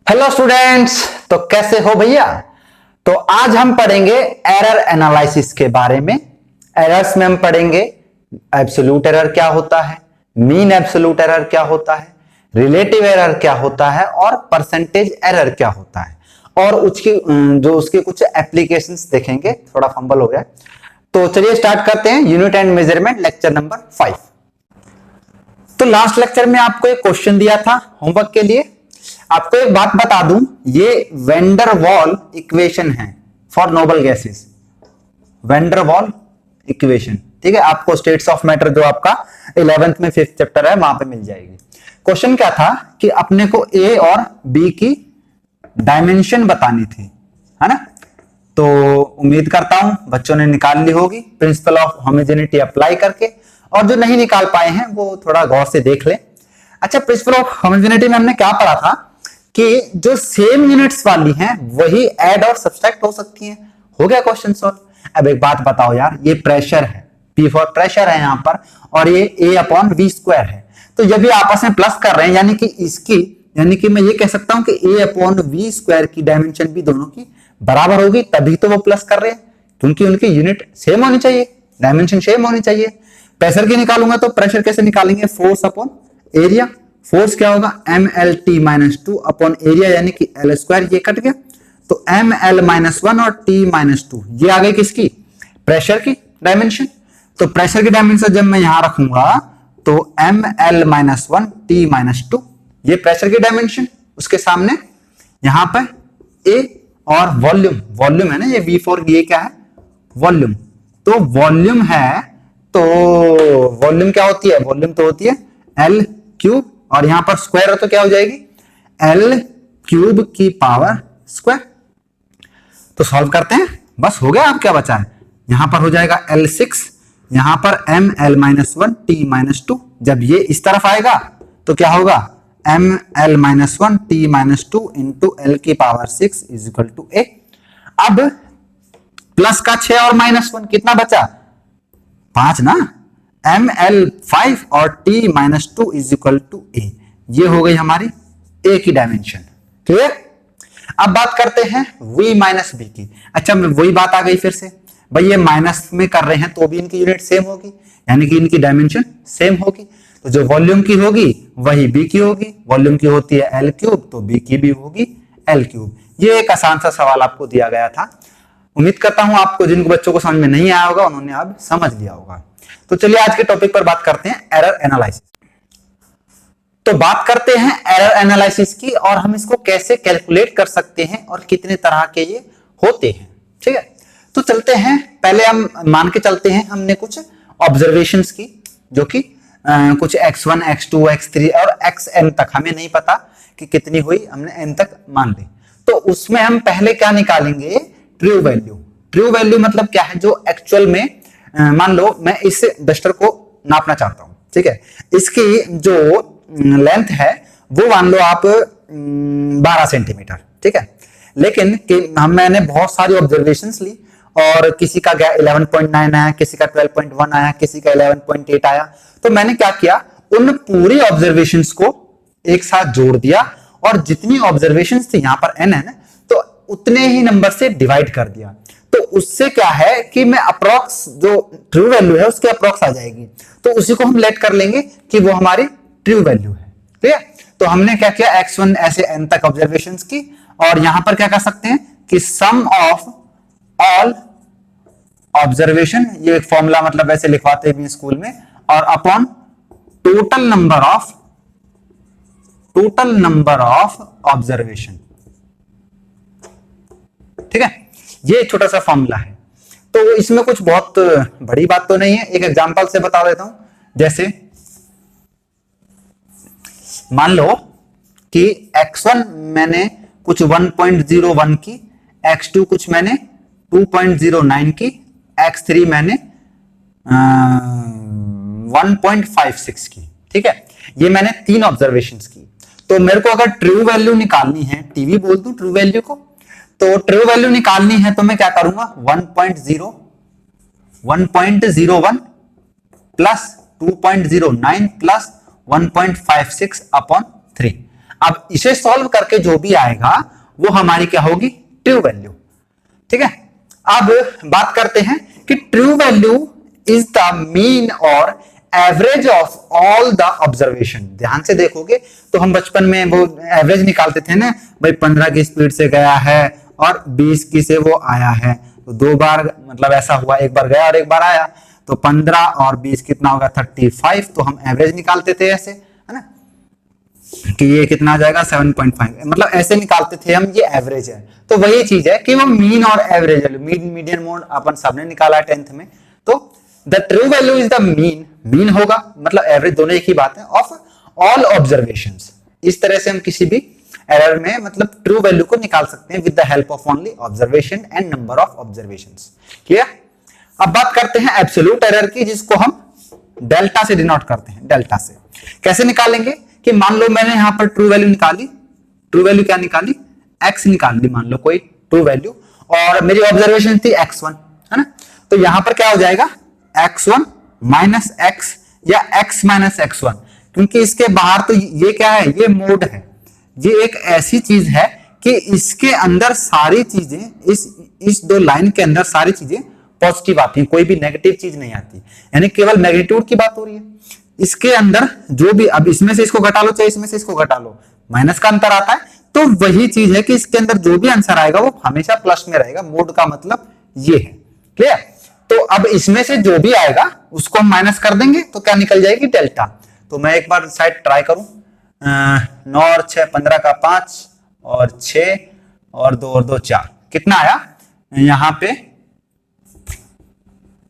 Hello students, तो कैसे हो भैया। तो आज हम पढ़ेंगे एरर एनालिसिस के बारे में। एरर्स में हम पढ़ेंगे एब्सोल्यूट एरर क्या होता है, मीन एब्सोल्यूट एरर क्या होता है, रिलेटिव एरर क्या होता है और परसेंटेज एरर क्या होता है, और उसके कुछ एप्लीकेशंस देखेंगे। थोड़ा फंबल हो गया, तो चलिए स्टार्ट करते हैं। Unit and measurement lecture number 5। तो लास्ट लेक्चर में आपको एक क्वेश्चन दिया था होमवर्क के लिए। आपको एक बात बता दूं, ये वेंडर वॉल इक्वेशन है for noble gases. Vendor wall equation, ठीक है। आपको स्टेट्स ऑफ मैटर जो आपका 11th में 5th चैप्टर है वहां पे मिल जाएगी। क्वेश्चन क्या था कि अपने को ए और बी की डायमेंशन बतानी थी, है ना। तो उम्मीद करता हूं बच्चों ने निकाल ली होगी प्रिंसिपल ऑफ होमोजेनिटी अप्लाई करके, और जो नहीं निकाल पाए हैं वो थोड़ा गौर से देख लें। अच्छा, प्रिंसिपल ऑफ होमोजेनिटी में हमने क्या पढ़ा था कि जो सेम यूनिट्स वाली हैं वही ऐड और सब्सट्रैक्ट हो सकती हैं। हो गया क्वेश्चन सॉल्व। अब एक बात बताओ यार, ये प्रेशर है, P फॉर प्रेशर है यहां पर, और ये A अपॉन V स्क्वायर है। तो जब ये आपस में प्लस कर रहे हैं यानी कि मैं ये कह सकता हूं कि A अपॉन V स्क्वायर की डायमेंशन भी दोनों की बराबर होगी, तभी तो वो प्लस कर रहे हैं, क्योंकि उनकी यूनिट सेम होनी चाहिए, डायमेंशन सेम होनी चाहिए। प्रेशर की निकालूंगा तो प्रेशर कैसे निकालेंगे, फोर्स अपॉन एरिया। फोर्स क्या होगा, MLT माइनस 2 अपॉन एरिया यानी कि L स्क्वायर, ये कट गया तो ML माइनस 1 और T माइनस 2, ये आ गई किसकी, प्रेशर की डायमेंशन। तो प्रेशर की डायमेंशन जब मैं यहां रखूंगा तो ML माइनस 1 T माइनस 2, ये प्रेशर की डायमेंशन। उसके सामने यहां पर A और वॉल्यूम है ना, ये V4, ये क्या है, वॉल्यूम। तो वॉल्यूम है, तो वॉल्यूम क्या होती है, वॉल्यूम तो होती है L क्यूब, और यहां पर स्क्वायर है तो क्या हो जाएगी, L क्यूब की पावर स्क्वायर। तो सॉल्व करते हैं, बस हो गया। अब क्या बचा है, यहां पर हो जाएगा L6, यहां पर ML माइनस 1 T माइनस 2। जब ये इस तरफ आएगा तो क्या होगा, ML minus 1 T minus 2 into L की power 6 is equal to A। अब प्लस का 6 और माइनस 1 कितना बचा, 5 ना, ML 5 और T minus 2 is equal to A। ये हो गई हमारी A की डायमेंशन, क्लियर। अब बात करते हैं V माइनस B की। अच्छा, वही बात आ गई फिर से, भाई ये माइनस में कर रहे हैं तो भी इनकी यूनिट सेम होगी, यानी कि इनकी डायमेंशन सेम होगी। तो जो वॉल्यूम की होगी वही B की होगी, वॉल्यूम की होती है L क्यूब, तो B की भी होगी L क्यूब। ये एक आसान सा सवाल आपको दिया गया था। उम्मीद करता हूं आपको, जिनको बच्चों को समझ में नहीं आया होगा उन्होंने अब समझ लिया होगा। तो चलिए आज के टॉपिक पर बात करते हैं, एरर एनालिसिस। तो बात करते हैं एरर एनालिसिस की, और हम इसको कैसे कैलकुलेट कर सकते हैं और कितने तरह के ये होते हैं, ठीक है। तो चलते हैं, पहले हम मान के चलते हैं हमने कुछ ऑब्जर्वेशंस की, जो कि कुछ x1 x2 x3 और xn तक, हमें नहीं पता कि कितनी हुई, हमने n तक मान ली। तो उसमें हम पहले क्या निकालेंगे, ट्रू वैल्यू। ट्रू वैल्यू मतलब क्या है, जो एक्चुअल में मान लो मैं इस डस्टर को नापना चाहता हूं, ठीक है। इसकी जो लेंथ है वो मान लो आप 12 सेंटीमीटर, ठीक है। लेकिन मैंने बहुत सारी ऑब्जर्वेशंस ली, और किसी का 11.9 आया, किसी का 12.1 आया, किसी का 11.8 आया। तो मैंने क्या किया, उन पूरी ऑब्जर्वेशंस को एक साथ जोड़ दिया, और जितनी ऑब्जर्वेशंस थी, यहां पर n है ना, तो उतने ही नंबर से डिवाइड कर दिया। तो उससे क्या है कि मैं अप्रॉक्स, जो ट्रू वैल्यू है उसके अप्रॉक्स आ जाएगी, तो उसी को हम लेट कर लेंगे कि वो हमारी ट्रू वैल्यू है, ठीक है। तो हमने क्या किया, x1 ऐसे n तक ऑब्जर्वेशंस की, और यहां पर क्या कर सकते हैं कि सम ऑफ ऑल ऑब्जर्वेशन, ये एक फॉर्मूला मतलब वैसे लिखवाते भी स्कूल में, और upon total number of observation, ठीक है। ये छोटा सा फॉर्मूला है। तो इसमें कुछ बहुत बड़ी बात तो नहीं है, एक एग्जांपल से बता देता हूं। जैसे मान लो कि x1 मैंने कुछ 1.01 की, x2 कुछ मैंने 2.09 की, x3 मैंने 1.56 की, ठीक है। ये मैंने 3 ऑब्जर्वेशंस की। तो मेरे को अगर ट्रू वैल्यू निकालनी है, टीवी बोल दूं ट्रू वैल्यू को, तो ट्रू वैल्यू निकालनी है तो मैं क्या करूंगा, 1.01 प्लस 2.09 प्लस 1.56 अपॉन 3। अब इसे सॉल्व करके जो भी आएगा वो हमारी क्या होगी, ट्रू वैल्यू। ठीक है, अब बात करते हैं कि true value is the mean और average of all the observation. ध्यान से देखोगे तो हम बचपन में वो एवरेज निकालते थे ना, भाई 15 की स्पीड से गया है और 20 की से वो आया है, तो 2 बार मतलब ऐसा हुआ, एक बार गया और एक बार आया, तो 15 और 20 कितना होगा 35। तो हम एवरेज निकालते थे ऐसे, है ना, कि ये कितना आ जाएगा 7.5, मतलब ऐसे निकालते थे हम, ये एवरेज है। तो वही चीज है कि वो मीन और एवरेज, मीडियन मोड अपन सबने निकाला है 10th में। तो the true value is the mean, mean होगा मतलब एवरेज, दोनों एक ही बात है, ऑफ ऑल ऑब्जर्वेशंस। इस तरह से हम किसी भी एरर में मतलब ट्रू वैल्यू को निकाल सकते हैं with the help of only observation and number of observations. Clear. अब बात करते हैं एब्सोल्यूट एरर की, जिसको हम डेल्टा से डिनोट करते हैं। डेल्टा से कैसे निकालेंगे कि मान लो मैंने यहां पर ट्रू वैल्यू निकाली, ट्रू वैल्यू क्या निकाली, एक्स निकाल ली, मान लो कोई ट्रू वैल्यू, और मेरी ऑब्जर्वेशन थी x1, है ना, तो यहां पर क्या हो जाएगा x1 माइनस एक्स या x माइनस x1, क्योंकि इसके बाहर तो ये क्या है, ये मोड है, ये एक ऐसी चीज है कि इसके अंदर सारी चीजें, इस दो लाइन के अंदर सारी चीजें पॉजिटिव आती हैं, कोई भी नेगेटिव चीज नहीं आती, यानी केवल मैग्नीट्यूड की बात हो रही है। इसके अंदर जो भी, अब इसमें से इसको घटा लो चाहे इसमें से इसको घटा लो, माइनस का अंतर आता है, तो वही चीज है कि इसके अंदर जो भी आंसर आएगा वो हमेशा प्लस में रहेगा। मोड का मतलब ये है। क्लियर। तो अब इसमें से जो भी आएगा उसको हम माइनस कर देंगे तो क्या निकल जाएगी, डेल्टा। तो मैं एक बार शायद ट्राई करूं, 9 और 6 15 का 5 और 6 और 2 और 2 4, कितना आया यहां पे,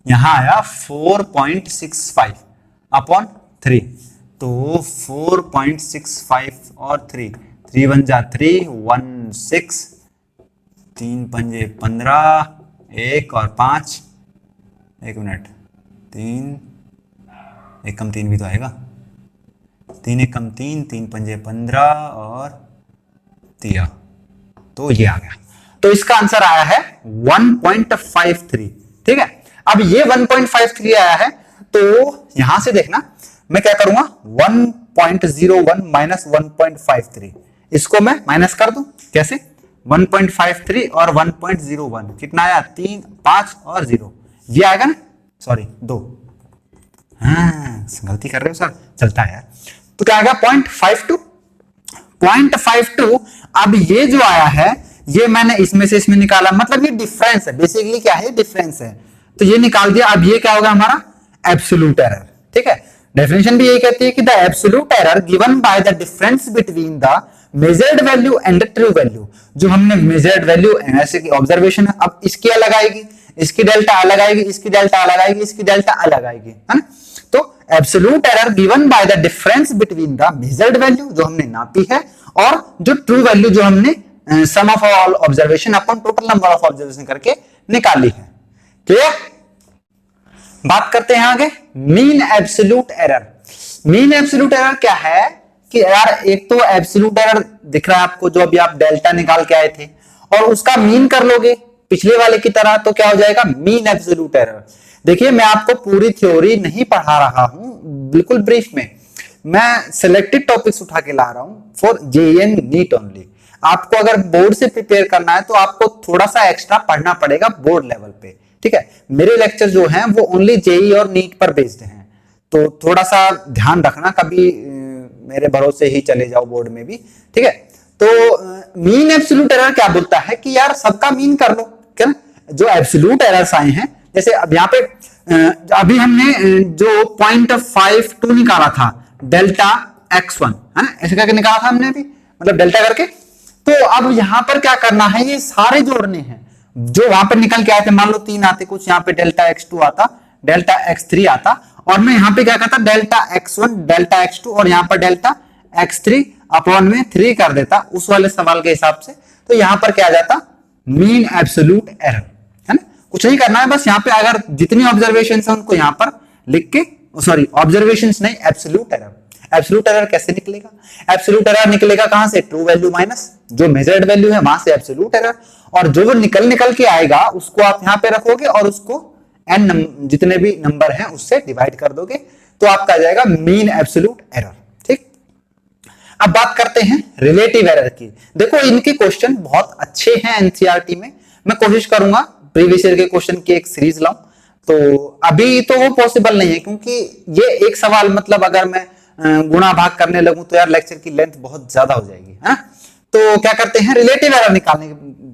यहां आया 4.65 अपॉन 3। तो 4.65 और 3, 3 1 जा 3, 1 6, 3 पंजे 15, 1 और 5, 1 मिनट, 3 एक कम 3 भी तो आएगा, 3 एक कम 3, 3 पंजे 15 और 13, तो ये आ गया। तो इसका आंसर आया है 1.53। ठीक है, अब ये 1.53 आया है, तो यहां से देखना मैं क्या करूंगा, 1.01 माइनस 1.53, इसको मैं माइनस कर दूं, कैसे, 1.53 और 1.01 कितना आया, 3 5 और 0, ये आएगा ना, सॉरी 2, हाँ गलती कर रहे हो सर, चलता है यार। तो क्या आएगा 0.52, 0.52। अब ये जो आया है ये मैंने इसमें से इसमें निकाला, मतलब ये डिफरेंस है, बेसिकली क्या है, डिफरेंस है, तो ये निकाल दिया। अब ये क्या होगा हमारा एब्सोल्यूट एरर। ठीक है, डेफिनेशन भी यही कहती है कि the absolute error given by the difference between the measured value and the true value. जो हमने मेजर्ड वैल्यू ऐसे की ऑब्जर्वेशन है, अब इसकी अलग आएगी, इसकी डेल्टा अलग आएगी, इसकी डेल्टा अलग आएगी, इसकी डेल्टा अलग आएगी, है ना। तो absolute error given by the difference between the measured value जो हमने नापी है और जो ट्रू वैल्यू जो हमने sum of all observation upon total number of observation करके निकाली है। क्लियर। बात करते हैं आगे, mean absolute error. Mean absolute error क्या है कि यार एक तो एब्सोल्यूट एरर दिख रहा है आपको, जो अभी आप डेल्टा निकाल के आए थे, और उसका मीन कर लोगे पिछले वाले की तरह, तो क्या हो जाएगा मीन एब्सोल्यूट एरर। देखिए मैं आपको पूरी थ्योरी नहीं पढ़ा रहा हूं, बिल्कुल ब्रीफ में मैं सिलेक्टेड टॉपिक्स उठा के ला रहा हूं फॉर जेईई नीट ओनली। आपको अगर बोर्ड से प्रिपेयर करना है तो आपको थोड़ा सा एक्स्ट्रा पढ़ना पड़ेगा बोर्ड लेवल पे। ठीक है, मेरे लेक्चर जो हैं वो ओनली जेईई और नीट पर बेस्ड हैं, तो थोड़ा सा ध्यान रखना, कभी मेरे भरोसे ही चले जाओ बोर्ड में भी। ठीक है, तो मीन एब्सोल्यूट एरर क्या बोलता है कि यार सबका मीन कर लो, क्या जो एब्सोल्यूट एरर्स आए हैं, जैसे अब यहाँ पे अभी हमने जो 0.52 निकाला था डेल्टा x1, है ना, ऐसे करके निकाला था हमने अभी, मतलब डेल्टा करके। तो अब यहां पर क्या करना है, ये सारे जोड़ने हैं जो वहां पर निकल के आए थे। मान लो 3 आते कुछ, यहाँ पे डेल्टा x2 आता, डेल्टा x3 आता, और मैं यहाँ पे क्या करता डेल्टा x1 डेल्टा x2 और यहाँ पर डेल्टा x3 अपॉन में 3 कर देता उस वाले सवाल के हिसाब से। तो यहाँ पर क्या आ जाता, मीन एब्सोल्यूट एरर, है ना। कुछ नहीं करना है, बस यहाँ पे अगर जितनी ऑब्जर्वेशन है उनको यहाँ पर लिख के, सॉरी ऑब्जर्वेशन नहीं, एब्सोल्यूट एरर। एब्सोल्यूट एरर कैसे निकलेगा, एब्सोल्यूट एरर निकलेगा कहां से, ट्रू वैल्यू माइनस जो मेजर्ड वैल्यू है वहां से एब्सोल्यूट एरर, और जो वो निकल के आएगा उसको आप यहां पे रखोगे और उसको n जितने भी नंबर हैं उससे डिवाइड कर दोगे, तो आपका आ जाएगा मीन एब्सोल्यूट एरर। ठीक, अब बात करते हैं रिलेटिव एरर की। देखो इनके क्वेश्चन बहुत अच्छे हैं एनसीईआरटी में, मैं कोशिश करूंगा प्रीवियस ईयर के क्वेश्चन की एक सीरीज लाऊं। तो अभी तो वो पॉसिबल नहीं है, क्योंकि ये एक सवाल मतलब अगर मैं गुणा भाग करने लगूं तो यार लेक्चर की लेंथ बहुत ज्यादा हो जाएगी है। तो क्या करते हैं, रिलेटिव एरर निकालने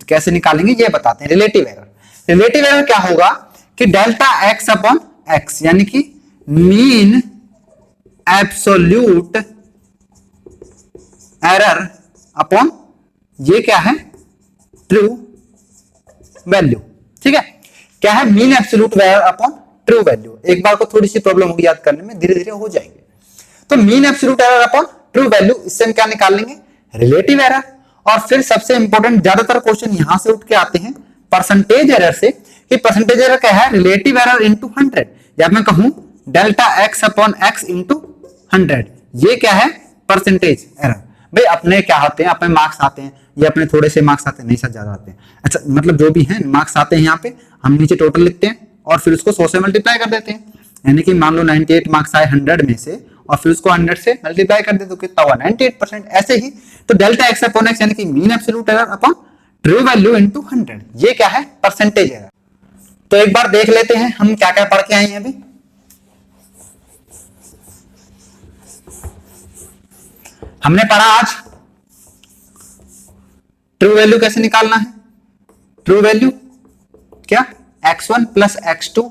कैसे निकालेंगे ये बताते हैं। रिलेटिव एरर क्या होगा कि डेल्टा एक्स अपॉन एक्स, यानी कि मीन एब्सोल्यूट एरर अपॉन ये क्या है, ट्रू वैल्यू। ठीक है, क्या है, mean absolute error upon true value. एक बार को थोड़ी सी प्रॉब्लम होगी याद करने में, धीरे धीरे हो जाएंगे। तो mean absolute error upon true value, इससे हम क्या निकाल लेंगे, रिलेटिव एरर। और फिर सबसे इंपॉर्टेंट ज्यादातर क्वेश्चन यहां से उठ के आते हैं परसेंटेज एरर से, कि परसेंटेज एरर क्या है, रिलेटिव एरर इंटू 100, या मैं कहूं delta x upon x into 100, ये क्या है, परसेंटेज एरर। भाई अपने क्या आते हैं, अपने मार्क्स आते हैं, ये अपने थोड़े से मार्क्स आते हैं, नहीं सर ज्यादा आते हैं, अच्छा मतलब जो भी है मार्क्स आते हैं यहाँ पे, हम नीचे टोटल लिखते हैं और फिर उसको 100 से मल्टीप्लाई कर देते हैं। यानी कि मान लो 98 मार्क्स आए 100 में से, और फिर उसको 100 से मल्टीप्लाई कर दे तो कितना हुआ, 98%। ऐसे ही तो डेल्टा एक्स अपॉन एक्स यानी कि mean absolute error upon true value into 100, ये क्या है, परसेंटेज एरर। तो एक बार देख लेते हैं हम क्या क्या पढ़ के आए हैं अभी। हमने पढ़ा आज ट्रू वैल्यू कैसे निकालना है। ट्रू वैल्यू क्या, x1 plus x2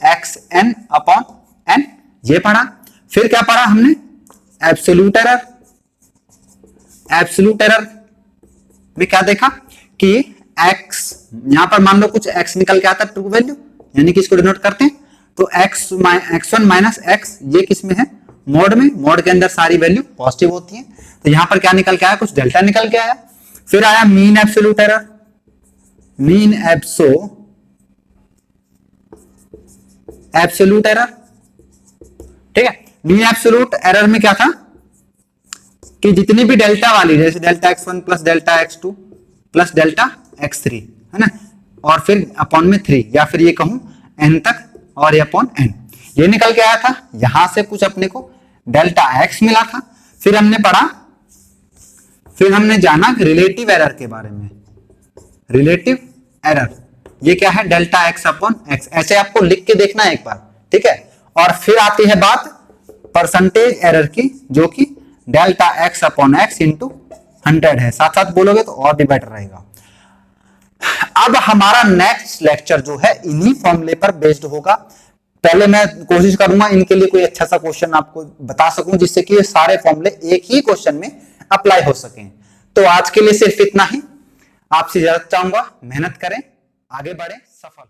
xn upon n, ये पढ़ा। फिर क्या पढ़ा हमने, एब्सोल्यूट एरर। एब्सोल्यूट एरर में क्या देखा कि x, यहां पर मान लो कुछ x निकल के आता है ट्रू वैल्यू, यानी कि इसको डिनोट करते हैं तो x1 माइनस x, ये किस में है, मोड में। मोड के अंदर सारी वैल्यू पॉजिटिव होती है, तो यहां पर क्या निकल के आया, कुछ डेल्टा निकल के आया। फिर आया mean absolute error, mean absolute error. ठीक है, मीन एब्सोल्यूट एरर में क्या था कि जितनी भी डेल्टा वाली, जैसे delta x1 plus delta x2 plus delta x3 है ना, और फिर अपॉन में 3, या फिर ये कहूं n तक और ये अपॉन n, ये निकल के आया था। यहां से कुछ अपने को डेल्टा x मिला था। फिर हमने पढ़ा, फिर हमने जाना रिलेटिव एरर के बारे में। रिलेटिव एरर ये क्या है, डेल्टा एक्स अपॉन एक्स, ऐसे आपको लिख के देखना है एक बार, ठीक है। और फिर आती है बात परसेंटेज एरर की, जो कि delta x upon x into 100 है। साथ साथ बोलोगे तो और भी बेटर रहेगा। अब हमारा नेक्स्ट लेक्चर जो है इन्हीं फॉर्मूले पर बेस्ड होगा। पहले मैं कोशिश करूंगा इनके लिए कोई अच्छा सा क्वेश्चन आपको बता सकूं, जिससे कि ये सारे फॉर्मूले एक ही क्वेश्चन में अप्लाई हो सकें। तो आज के लिए सिर्फ इतना ही। आपसे इजाजत चाहूंगा, मेहनत करें, आगे बढ़ें, सफल